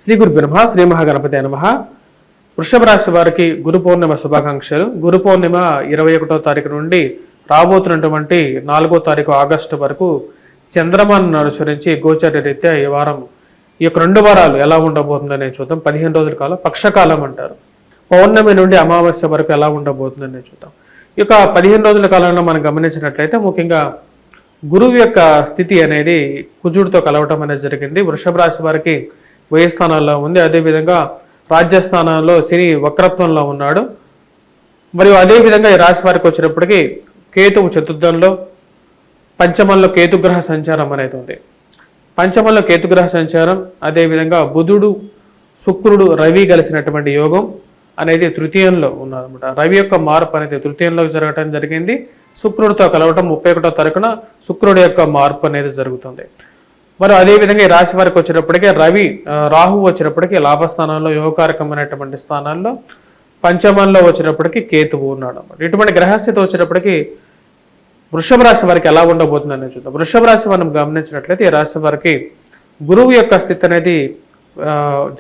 శ్రీ గురుభ్యో నమః. శ్రీ మహాగణపతే నమః. వృషభ రాశి వారికి గురు పౌర్ణిమ శుభాకాంక్షలు. గురు పౌర్ణిమ 21వ తారీఖు నుండి రాబోతున్నటువంటి 4వ తారీఖు ఆగస్టు వరకు చంద్రమాను అనుసరించి గోచర రీత్యా ఈ వారం ఈ యొక్క 2 వారాలు ఎలా ఉండబోతుందని చూద్దాం. 15 రోజుల కాలం పక్షకాలం అంటారు. పౌర్ణమి నుండి అమావాస్య వరకు ఎలా ఉండబోతుందని చూద్దాం. ఈ యొక్క 15 రోజుల కాలంలో మనం గమనించినట్లయితే ముఖ్యంగా గురువు యొక్క స్థితి అనేది కుజుడితో కలవటం అనేది జరిగింది. వృషభ రాశి వారికి వ్యయ స్థానాల్లో ఉంది. అదేవిధంగా రాజ్యస్థానంలో శని వక్రత్వంలో ఉన్నాడు. మరియు అదేవిధంగా ఈ రాశి వారికి వచ్చినప్పటికీ కేతువు చతుర్థంలో, పంచమంలో కేతుగ్రహ సంచారం అనేది ఉంది. పంచమంలో కేతుగ్రహ సంచారం, అదేవిధంగా బుధుడు, శుక్రుడు, రవి కలిసినటువంటి యోగం అనేది తృతీయంలో ఉన్నదన్నమాట. రవి యొక్క మార్పు అనేది తృతీయంలో జరగటం జరిగింది. శుక్రుడితో కలవటం 31వ తారీఖున శుక్రుడి యొక్క మార్పు అనేది జరుగుతుంది. మరి అదేవిధంగా ఈ రాశి వారికి వచ్చినప్పటికీ రాహు వచ్చినప్పటికీ లాభస్థానంలో, యోగకారకమైనటువంటి స్థానాల్లో, పంచమంలో వచ్చినప్పటికీ కేతువు ఉన్నాడు అన్నమాట. ఇటువంటి గ్రహస్థితి వచ్చినప్పటికీ వృషభ రాశి వారికి ఎలా ఉండబోతుందని చూద్దాం. వృషభ రాశి మనం గమనించినట్లయితే ఈ రాశి వారికి గురువు యొక్క స్థితి అనేది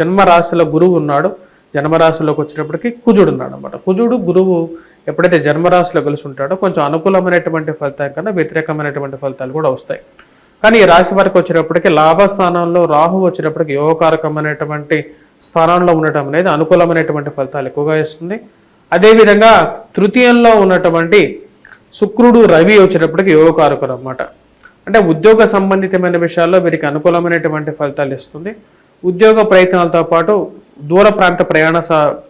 జన్మరాశిలో గురువు ఉన్నాడు. జన్మరాశిలోకి వచ్చినప్పటికీ కుజుడు ఉన్నాడు అన్నమాట. కుజుడు గురువు ఎప్పుడైతే జన్మరాశిలో కలిసి ఉంటాడో కొంచెం అనుకూలమైనటువంటి ఫలితాల కన్నా వ్యతిరేకమైనటువంటి ఫలితాలు కూడా వస్తాయి. కానీ ఈ రాశి వారికి వచ్చినప్పటికీ లాభస్థానంలో రాహు వచ్చినప్పటికీ యోగకారకమైనటువంటి స్థానంలో ఉండటం అనేది అనుకూలమైనటువంటి ఫలితాలు ఎక్కువగా ఇస్తుంది. అదేవిధంగా తృతీయంలో ఉన్నటువంటి శుక్రుడు, రవి వచ్చినప్పటికీ యోగకారకులు అన్నమాట. అంటే ఉద్యోగ సంబంధితమైన విషయాల్లో వీరికి అనుకూలమైనటువంటి ఫలితాలు ఇస్తుంది. ఉద్యోగ ప్రయత్నాలతో పాటు దూర ప్రాంత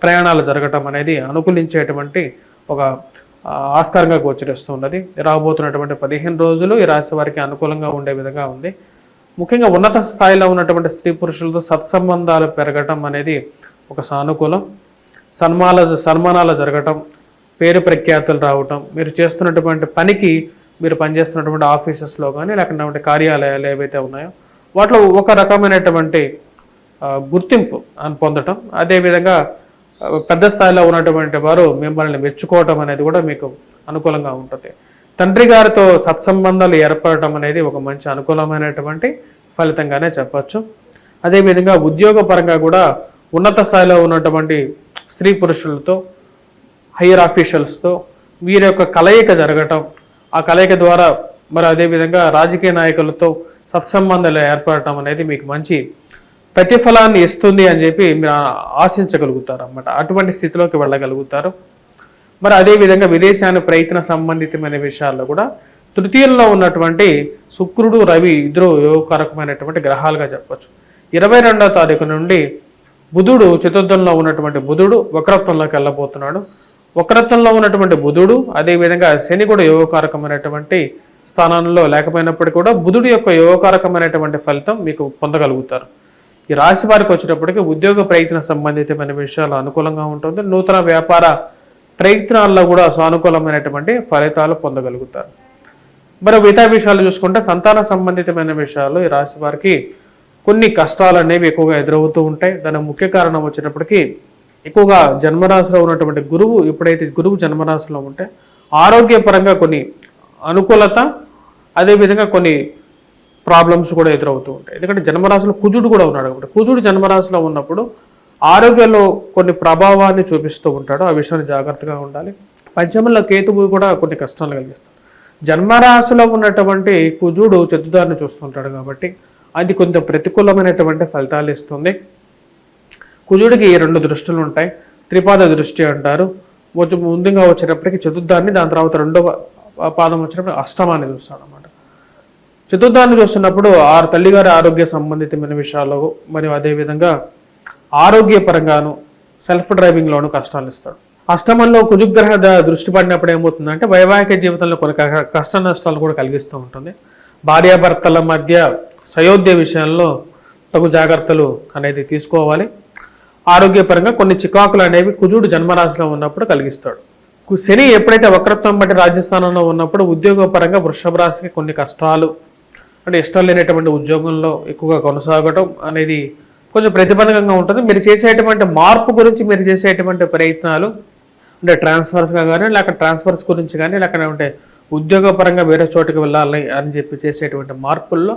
ప్రయాణాలు జరగటం అనేది అనుకూలించేటువంటి ఒక ఆస్కారంగా గోచరిస్తున్నది. రాబోతున్నటువంటి 15 రోజులు ఈ రాశి వారికి అనుకూలంగా ఉండే విధంగా ఉంది. ముఖ్యంగా ఉన్నత స్థాయిలో ఉన్నటువంటి స్త్రీ పురుషులతో సత్సంబంధాలు పెరగటం అనేది ఒక సానుకూలం. సన్మానాలు జరగటం, పేరు ప్రఖ్యాతులు రావటం, మీరు చేస్తున్నటువంటి పనికి, మీరు పనిచేస్తున్నటువంటి ఆఫీసెస్లో కానీ లేకపోతే కార్యాలయాలు ఏవైతే ఉన్నాయో వాటిలో ఒక రకమైనటువంటి గుర్తింపు అని పొందటం, అదేవిధంగా పెద్ద స్థాయిలో ఉన్నటువంటి వారు మిమ్మల్ని మెచ్చుకోవటం అనేది కూడా మీకు అనుకూలంగా ఉంటుంది. తండ్రి గారితో సత్సంబంధాలు ఏర్పడటం అనేది ఒక మంచి అనుకూలమైనటువంటి ఫలితంగానే చెప్పచ్చు. అదేవిధంగా ఉద్యోగపరంగా కూడా ఉన్నత స్థాయిలో ఉన్నటువంటి స్త్రీ పురుషులతో, హైయర్ ఆఫీషియల్స్తో వీరి యొక్క కలయిక జరగటం, ఆ కలయిక ద్వారా మరి అదేవిధంగా రాజకీయ నాయకులతో సత్సంబంధాలు ఏర్పడటం అనేది మీకు మంచి ప్రతిఫలాన్ని ఇస్తుంది అని చెప్పి మీరు ఆశించగలుగుతారు అన్నమాట. అటువంటి స్థితిలోకి వెళ్ళగలుగుతారు. మరి అదేవిధంగా విదేశాన్ని ప్రయత్న సంబంధితమైన విషయాల్లో కూడా తృతీయంలో ఉన్నటువంటి శుక్రుడు, రవి ఇద్దరు యోగకారకమైనటువంటి గ్రహాలుగా చెప్పచ్చు. 22వ తారీఖు నుండి బుధుడు, చతుర్థంలో ఉన్నటువంటి బుధుడు వక్రత్వంలోకి వెళ్ళబోతున్నాడు. వక్రత్వంలో ఉన్నటువంటి బుధుడు, అదేవిధంగా శని కూడా యోగకారకమైనటువంటి స్థానంలో లేకపోయినప్పటికీ కూడా బుధుడు యొక్క యోగకారకమైనటువంటి ఫలితం మీకు పొందగలుగుతారు. ఈ రాశి వారికి వచ్చేటప్పటికి ఉద్యోగ ప్రయత్న సంబంధితమైన విషయాలు అనుకూలంగా ఉంటుంది. నూతన వ్యాపార ప్రయత్నాల్లో కూడా సానుకూలమైనటువంటి ఫలితాలు పొందగలుగుతారు. మరి మిగతా విషయాలు చూసుకుంటే సంతాన సంబంధితమైన విషయాలు ఈ రాశి వారికి కొన్ని కష్టాలు అనేవి ఎక్కువగా ఎదురవుతూ ఉంటాయి. దానికి ముఖ్య కారణం వచ్చేటప్పటికి ఎక్కువగా జన్మరాశిలో ఉన్నటువంటి గురువు, ఎప్పుడైతే గురువు జన్మరాశిలో ఉంటే ఆరోగ్యపరంగా కొన్ని అనుకూలత, అదేవిధంగా కొన్ని ప్రాబ్లమ్స్ కూడా ఎదురవుతూ ఉంటాయి. ఎందుకంటే జన్మరాశిలో కుజుడు కూడా ఉన్నాడు కాబట్టి కుజుడు జన్మరాశిలో ఉన్నప్పుడు ఆరోగ్యంలో కొన్ని ప్రభావాన్ని చూపిస్తూ ఉంటాడు. ఆ విషయాన్ని జాగ్రత్తగా ఉండాలి. పంచమంలో కేతువు కూడా కొన్ని కష్టాలు కలిగిస్తాడు. జన్మరాశిలో ఉన్నటువంటి కుజుడు చతుర్థాన్ని చూస్తుంటాడు కాబట్టి అది కొంచెం ప్రతికూలమైనటువంటి ఫలితాలు ఇస్తుంది. కుజుడికి 2 దృష్టులు ఉంటాయి. త్రిపాద దృష్టి అంటారు. ముందుగా వచ్చేటప్పటికి చతుర్థాన్ని, దాని తర్వాత 2వ పాదం వచ్చినప్పుడు అష్టమాన్ని చూస్తాడు అన్నమాట. చతుర్థాన్ని చూస్తున్నప్పుడు తల్లిగారి ఆరోగ్య సంబంధితమైన విషయాలు, మరియు అదేవిధంగా ఆరోగ్యపరంగాను సెల్ఫ్ డ్రైవింగ్లోనూ కష్టాలు ఇస్తాడు. అష్టమంలో కుజుగ్రహ దృష్టి పడినప్పుడు ఏమవుతుందంటే వైవాహిక జీవితంలో కొన్ని కష్ట నష్టాలు కూడా కలిగిస్తూ ఉంటుంది. భార్యాభర్తల మధ్య సయోధ్య విషయంలో తగు జాగ్రత్తలు అనేది తీసుకోవాలి. ఆరోగ్యపరంగా కొన్ని చికాకులు అనేవి కుజుడు జన్మరాశిలో ఉన్నప్పుడు కలిగిస్తాడు. శని ఎప్పుడైతే వక్రత్వం బట్టి రాజ్యస్థానంలో ఉన్నప్పుడు ఉద్యోగపరంగా వృషభ రాశికి కొన్ని కష్టాలు, అంటే ఇష్టం లేనటువంటి ఉద్యోగంలో ఎక్కువగా కొనసాగటం అనేది కొంచెం ప్రతిబంధకంగా ఉంటుంది. మీరు చేసేటువంటి మార్పు గురించి, మీరు చేసేటువంటి ప్రయత్నాలు అంటే ట్రాన్స్ఫర్స్గా కానీ, లేక ట్రాన్స్ఫర్స్ గురించి కానీ, లేకపోతే ఉద్యోగపరంగా వేరే చోటుకి వెళ్ళాలి అని చెప్పి చేసేటువంటి మార్పుల్లో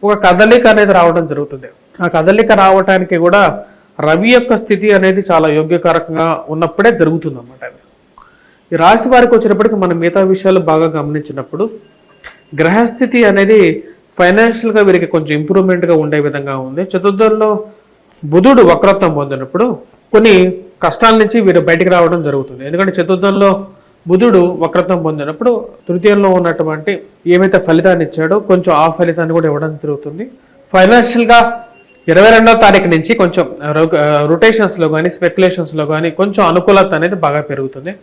ఒక కదలిక అనేది రావడం జరుగుతుంది. ఆ కదలిక రావటానికి కూడా రవి యొక్క స్థితి అనేది చాలా యోగ్యకారకంగా ఉన్నప్పుడే జరుగుతుంది అన్నమాట. ఈ రాశి వారికి వచ్చినప్పటికీ మనం మిగతా విషయాలు బాగా గమనించినప్పుడు గ్రహస్థితి అనేది ఫైనాన్షియల్గా వీరికి కొంచెం ఇంప్రూవ్మెంట్గా ఉండే విధంగా ఉంది. చతుర్థంలో బుధుడు వక్రత్వం పొందినప్పుడు కొన్ని కష్టాల నుంచి వీరు బయటికి రావడం జరుగుతుంది. ఎందుకంటే చతుర్థంలో బుధుడు వక్రత్వం పొందినప్పుడు తృతీయంలో ఉన్నటువంటి ఏమైతే ఫలితాన్ని ఇచ్చాడో కొంచెం ఆ ఫలితాన్ని కూడా ఇవ్వడం జరుగుతుంది. ఫైనాన్షియల్గా 22వ తారీఖు నుంచి కొంచెం రొటేషన్స్లో కానీ స్పెక్యులేషన్స్లో కానీ కొంచెం అనుకూలత అనేది బాగా పెరుగుతుంది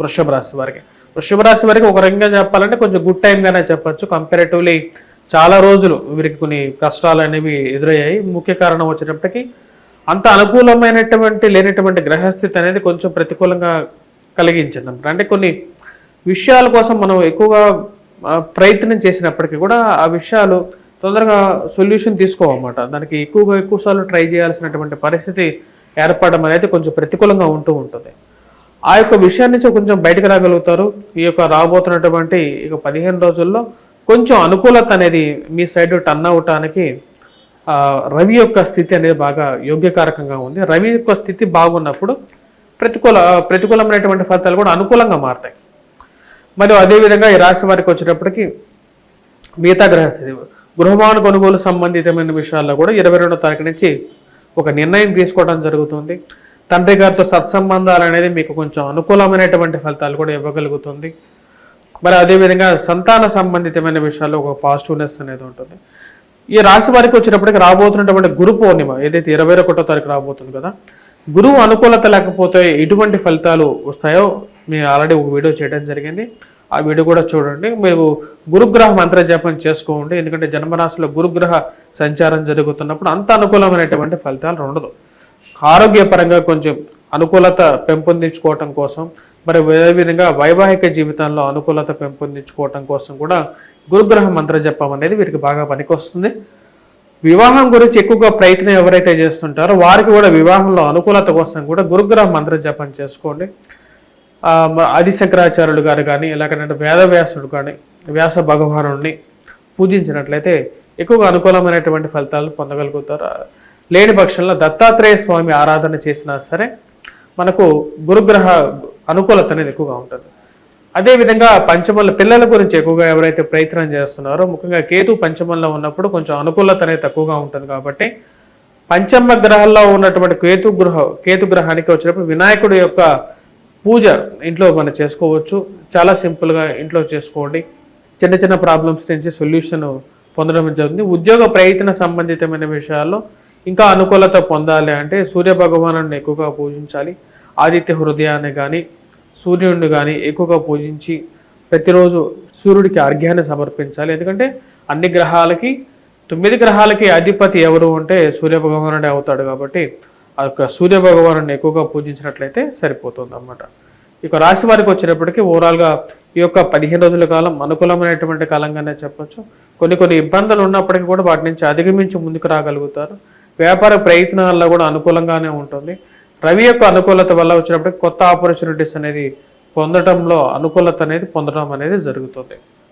వృషభ రాశి వారికి. వృషభ రాశి వారికి ఒక రకంగా చెప్పాలంటే కొంచెం గుడ్ టైంగానే చెప్పచ్చు. కంపారేటివ్లీ చాలా రోజులు వీరికి కొన్ని కష్టాలు అనేవి ఎదురయ్యాయి. ముఖ్య కారణం వచ్చినప్పటికీ అంత అనుకూలమైనటువంటి లేనటువంటి గ్రహస్థితి అనేది కొంచెం ప్రతికూలంగా కలిగించింది అన్నమాట. అంటే కొన్ని విషయాల కోసం మనం ఎక్కువగా ప్రయత్నం చేసినప్పటికీ కూడా ఆ విషయాలు తొందరగా సొల్యూషన్ తీసుకోవన్నమాట. దానికి ఎక్కువసార్లు ట్రై చేయాల్సినటువంటి పరిస్థితి ఏర్పడడం అనేది కొంచెం ప్రతికూలంగా ఉంటూ ఉంటుంది. ఆ యొక్క విషయాన్ని నుంచి కొంచెం బయటకు రాగలుగుతారు. ఈ యొక్క రాబోతున్నటువంటి ఇక 15 రోజుల్లో కొంచెం అనుకూలత అనేది మీ సైడ్ టర్న్ అవటానికి రవి యొక్క స్థితి అనేది బాగా యోగ్యకారకంగా ఉంది. రవి యొక్క స్థితి బాగున్నప్పుడు ప్రతికూలమైనటువంటి ఫలితాలు కూడా అనుకూలంగా మారుతాయి. మరియు అదేవిధంగా ఈ రాశి వారికి వచ్చేటప్పటికి మిగతా గ్రహస్థితి గృహభవన కొనుగోలు సంబంధితమైన విషయాల్లో కూడా 22వ తారీఖు నుంచి ఒక నిర్ణయం తీసుకోవడం జరుగుతుంది. తండ్రి గారితో సత్సంబంధాలు అనేది మీకు కొంచెం అనుకూలమైనటువంటి ఫలితాలు కూడా ఇవ్వగలుగుతుంది. మరి అదేవిధంగా సంతాన సంబంధితమైన విషయాల్లో ఒక పాజిటివ్నెస్ అనేది ఉంటుంది. ఈ రాశి వారికి వచ్చేటప్పటికి రాబోతున్నటువంటి గురు పౌర్ణిమ ఏదైతే 21వ తారీఖు రాబోతుంది కదా, గురువు అనుకూలత లేకపోతే ఎటువంటి ఫలితాలు వస్తాయో మేము ఆల్రెడీ ఒక వీడియో చేయడం జరిగింది. ఆ వీడియో కూడా చూడండి. మీరు గురుగ్రహ మంత్ర జపం చేసుకోండి. ఎందుకంటే జన్మరాశిలో గురుగ్రహ సంచారం జరుగుతున్నప్పుడు అంత అనుకూలమైనటువంటి ఫలితాలు ఉండదు. ఆరోగ్యపరంగా కొంచెం అనుకూలత పెంపొందించుకోవటం కోసం, మరి అదేవిధంగా వైవాహిక జీవితంలో అనుకూలత పెంపొందించుకోవటం కోసం కూడా గురుగ్రహ మంత్ర జపం అనేది వీరికి బాగా పనికొస్తుంది. వివాహం గురించి ఎక్కువగా ప్రయత్నం ఎవరైతే చేస్తుంటారో వారికి కూడా వివాహంలో అనుకూలత కోసం కూడా గురుగ్రహ మంత్ర జపం చేసుకోండి. ఆదిశంకరాచార్యులు గారు కానీ ఎలాగంటే వేదవ్యాసుడు కానీ వ్యాస భగవానుడిని పూజించినట్లయితే ఎక్కువగా అనుకూలమైనటువంటి ఫలితాలు పొందగలుగుతారు. లేని పక్షంలో దత్తాత్రేయ స్వామి ఆరాధన చేసినా సరే మనకు గురుగ్రహ అనుకూలత అనేది ఎక్కువగా ఉంటుంది. అదేవిధంగా పంచమంలో పిల్లల గురించి ఎక్కువగా ఎవరైతే ప్రయత్నం చేస్తున్నారో ముఖ్యంగా కేతు పంచమంలో ఉన్నప్పుడు కొంచెం అనుకూలత అనేది తక్కువగా ఉంటుంది. కాబట్టి పంచమ గ్రహాల్లో ఉన్నటువంటి కేతు గ్రహానికి వచ్చినప్పుడు వినాయకుడి యొక్క పూజ ఇంట్లో మనం చేసుకోవచ్చు. చాలా సింపుల్గా ఇంట్లో చేసుకోండి. చిన్న చిన్న ప్రాబ్లమ్స్ నుంచి సొల్యూషన్ పొందడం జరుగుతుంది. ఉద్యోగ ప్రయత్న సంబంధితమైన విషయాల్లో ఇంకా అనుకూలత పొందాలి అంటే సూర్య భగవాను ఎక్కువగా పూజించాలి. ఆదిత్య హృదయాన్ని కానీ సూర్యుడిని కానీ ఎక్కువగా పూజించి ప్రతిరోజు సూర్యుడికి అర్ఘ్యాన్ని సమర్పించాలి. ఎందుకంటే అన్ని గ్రహాలకి 9 గ్రహాలకి అధిపతి ఎవరు అంటే సూర్య భగవానుడే అవుతాడు. కాబట్టి ఆ యొక్క సూర్య భగవాను ఎక్కువగా పూజించినట్లయితే సరిపోతుంది అన్నమాట. ఇక రాశి వారికి వచ్చేటప్పటికి ఓవరాల్గా ఈ యొక్క 15 రోజుల కాలం అనుకూలమైనటువంటి కాలంగానే చెప్పొచ్చు. కొన్ని ఇబ్బందులు ఉన్నప్పటికీ కూడా వాటి నుంచి అధిగమించి ముందుకు రాగలుగుతారు. వ్యాపార ప్రయత్నాల్లో కూడా అనుకూలంగానే ఉంటుంది. రవి యొక్క అనుకూలత వల్ల వచ్చినప్పటికీ కొత్త ఆపర్చునిటీస్ అనేది పొందడంలో అనుకూలత అనేది పొందడం అనేది జరుగుతుంది.